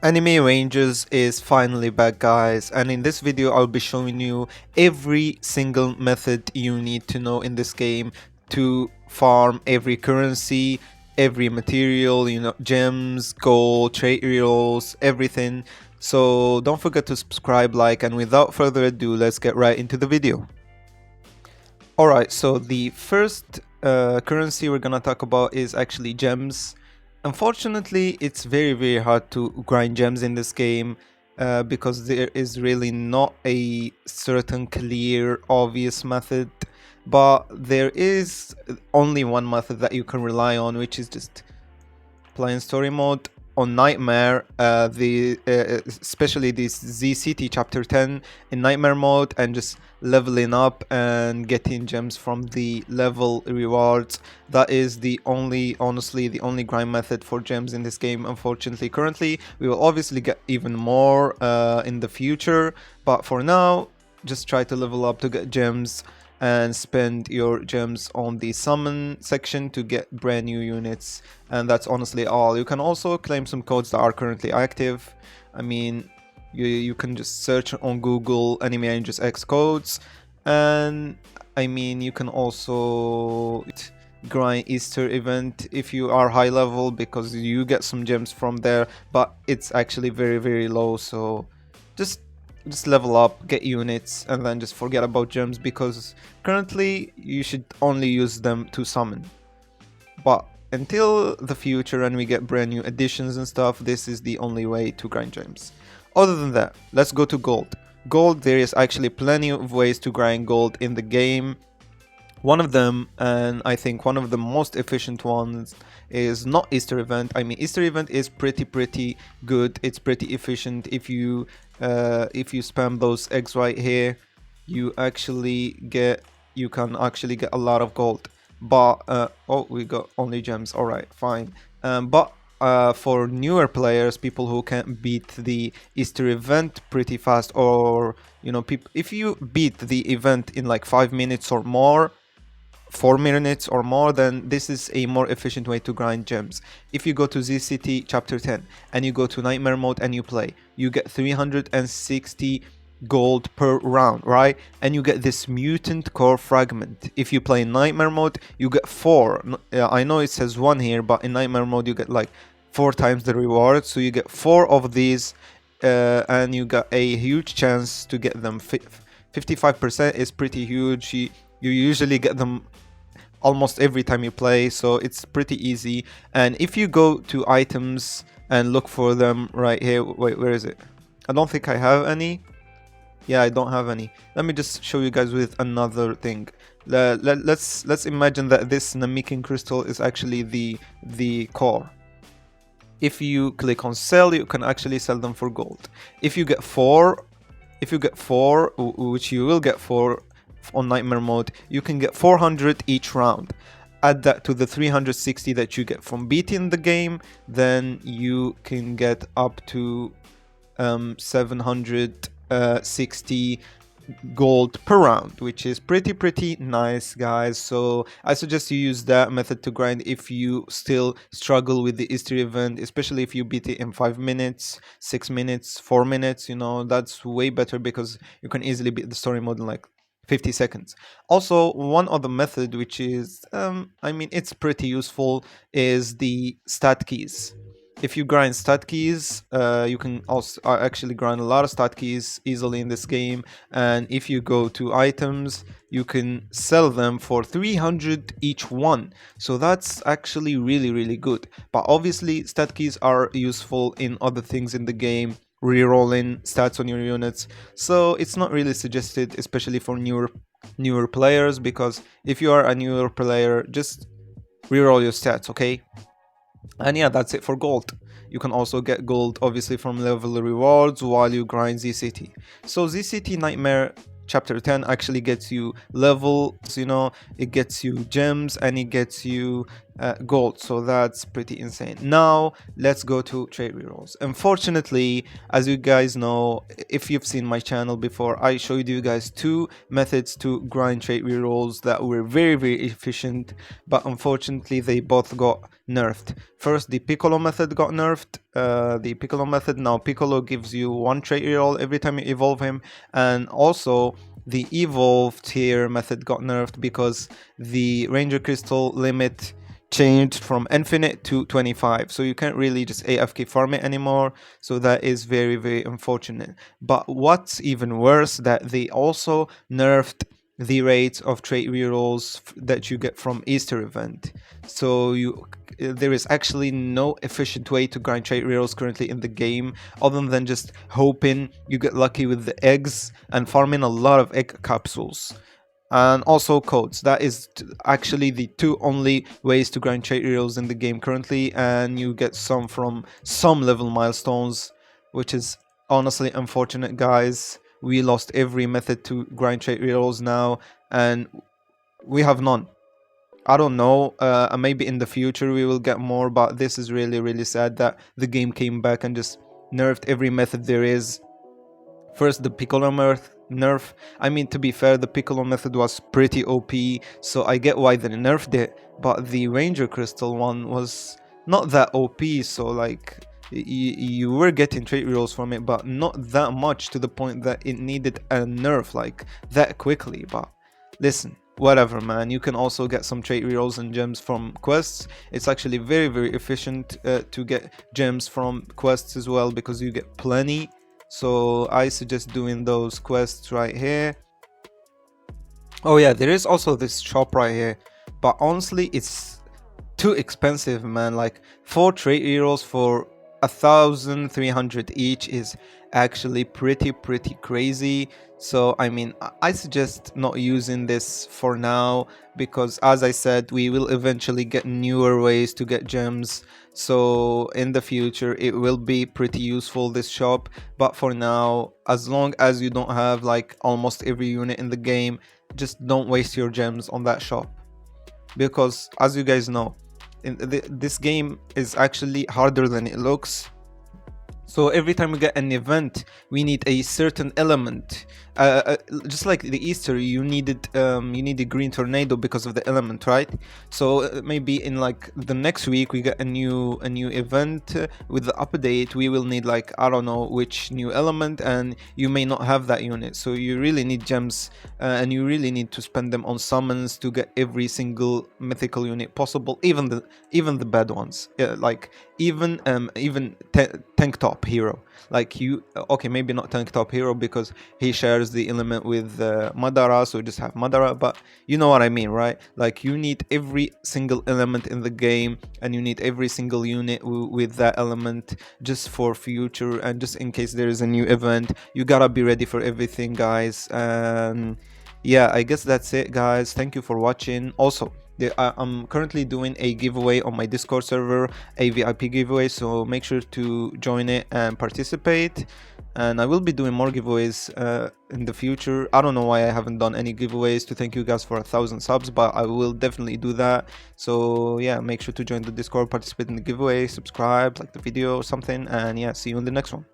Anime Rangers is finally back, guys, and in this video I'll be showing you every single method you need to know in this game to farm every currency, every material, gems, gold, trade rerolls, everything. So don't forget to subscribe, like, and without further ado, let's get right into the video. Alright, so the first currency we're gonna talk about is actually gems. Unfortunately, it's very hard to grind gems in this game because there is really not a certain clear obvious method, but there is only one method that you can rely on, which is just playing story mode on Nightmare, especially this Z City chapter 10 in Nightmare mode, and just leveling up and getting gems from the level rewards. That is the only, honestly, the only grind method for gems in this game, unfortunately. Currently, we will obviously get even more in the future, but for now, just try to level up to get gems and spend your gems on the summon section to get brand new units, and that's honestly all. You can also claim some codes that are currently active. I mean, you can just search on Google Anime Rangers X codes, and I mean you can also grind Easter event if you are high level, because you get some gems from there, but it's actually very low. So just level up, get units, and then just forget about gems, because currently you should only use them to summon. But until the future and we get brand new additions and stuff, this is the only way to grind gems. Other than that, let's go to gold. Gold, there is actually plenty of ways to grind gold in the game. One of them, and I think one of the most efficient ones, is not Easter event. I mean, Easter event is pretty good. It's pretty efficient. If you spam those eggs right here, you can actually get a lot of gold. But oh, we got only gems. All right, fine. But for newer players, people who can't beat the Easter event pretty fast, or if you beat the event in like 5 minutes or more, 4 minutes or more, then this is a more efficient way to grind gems. If you go to Z City chapter 10 and you go to Nightmare mode and you play, you get 360 gold per round, right? And you get this mutant core fragment. If you play in Nightmare mode, you get 4. I know it says 1 here, but in Nightmare mode you get like 4 times the reward. So you get 4 of these, and you got a huge chance to get them. 55% is pretty huge. You usually get them almost every time you play, so it's pretty easy. And if you go to items and look for them right here, wait, where is it? I don't think I have any. Yeah, I don't have any. Let me just show you guys with another thing. Let's imagine that this Namikin crystal is actually the core. If you click on sell, you can actually sell them for gold. If you get 4, which you will get 4 on Nightmare mode, you can get 400 each round. Add that to the 360 that you get from beating the game, then you can get up to 760 gold per round, which is pretty nice, guys. So I suggest you use that method to grind if you still struggle with the Easter event, especially if you beat it in 5 minutes, 6 minutes, 4 minutes. That's way better, because you can easily beat the story mode in like 50 seconds. Also, one other method, which is I mean, it's pretty useful, is the stat keys. If you grind stat keys, you can also actually grind a lot of stat keys easily in this game. And if you go to items, you can sell them for 300 each one. So that's actually really good. But obviously, stat keys are useful in other things in the game, rerolling stats on your units. So it's not really suggested, especially for newer players, because if you are a newer player, just reroll your stats, okay? And yeah, that's it for gold. You can also get gold obviously from level rewards while you grind Z City. So Z City Nightmare chapter 10 actually gets you levels, it gets you gems, and it gets you gold, so that's pretty insane. Now let's go to trait rerolls. Unfortunately, as you guys know, if you've seen my channel before, I showed you guys two methods to grind trait rerolls that were very efficient, but unfortunately they both got nerfed. First, the Piccolo method got nerfed. The Piccolo method, now Piccolo gives you one trait reroll every time you evolve him, and also the evolved here method got nerfed because the Ranger Crystal limit changed from infinite to 25, so you can't really just AFK farm it anymore. So that is very unfortunate. But what's even worse, that they also nerfed the rate of trait rerolls that you get from Easter event. So there is actually no efficient way to grind trait rerolls currently in the game, other than just hoping you get lucky with the eggs and farming a lot of egg capsules. And also codes. That is actually the two only ways to grind trait rerolls in the game currently, and you get some from some level milestones, which is honestly unfortunate, guys. We lost every method to grind trait rerolls now, and we have none. I don't know, maybe in the future we will get more, but this is really sad that the game came back and just nerfed every method there is. First, the Piccolo nerf. I mean, to be fair, the Piccolo method was pretty OP, so I get why they nerfed it, but the Ranger Crystal one was not that OP, so like, you were getting trait rerolls from it, but not that much to the point that it needed a nerf like that quickly. But listen, whatever, man. You can also get some trait rerolls and gems from quests. It's actually very efficient to get gems from quests as well, because you get plenty. So I suggest doing those quests right here. Oh yeah, there is also this shop right here, but honestly it's too expensive, man. Like 4 trait rerolls for 1,300 each is actually pretty crazy. So I mean, I suggest not using this for now, because as I said, we will eventually get newer ways to get gems. So in the future it will be pretty useful, this shop, but for now, as long as you don't have like almost every unit in the game, just don't waste your gems on that shop, because as you guys know, this game is actually harder than it looks. So every time we get an event, we need a certain element. Just like the Easter, you needed green tornado because of the element, right? So maybe in like the next week we get a new event with the update. We will need like, I don't know which new element, and you may not have that unit. So you really need gems, and you really need to spend them on summons to get every single mythical unit possible, even the bad ones. Like even tank top hero. Like okay, maybe not tank top hero because he shares the element with Madara, so just have Madara, but you know what I mean, right? Like you need every single element in the game, and you need every single unit with that element, just for future and just in case there is a new event. You gotta be ready for everything, guys. And yeah, I guess that's it, guys. Thank you for watching. Also, I'm currently doing a giveaway on my Discord server, a VIP giveaway, so make sure to join it and participate. And I will be doing more giveaways in the future. I don't know why I haven't done any giveaways to thank you guys for 1,000 subs, but I will definitely do that. So yeah, make sure to join the Discord, participate in the giveaway, subscribe, like the video or something, and yeah, see you in the next one.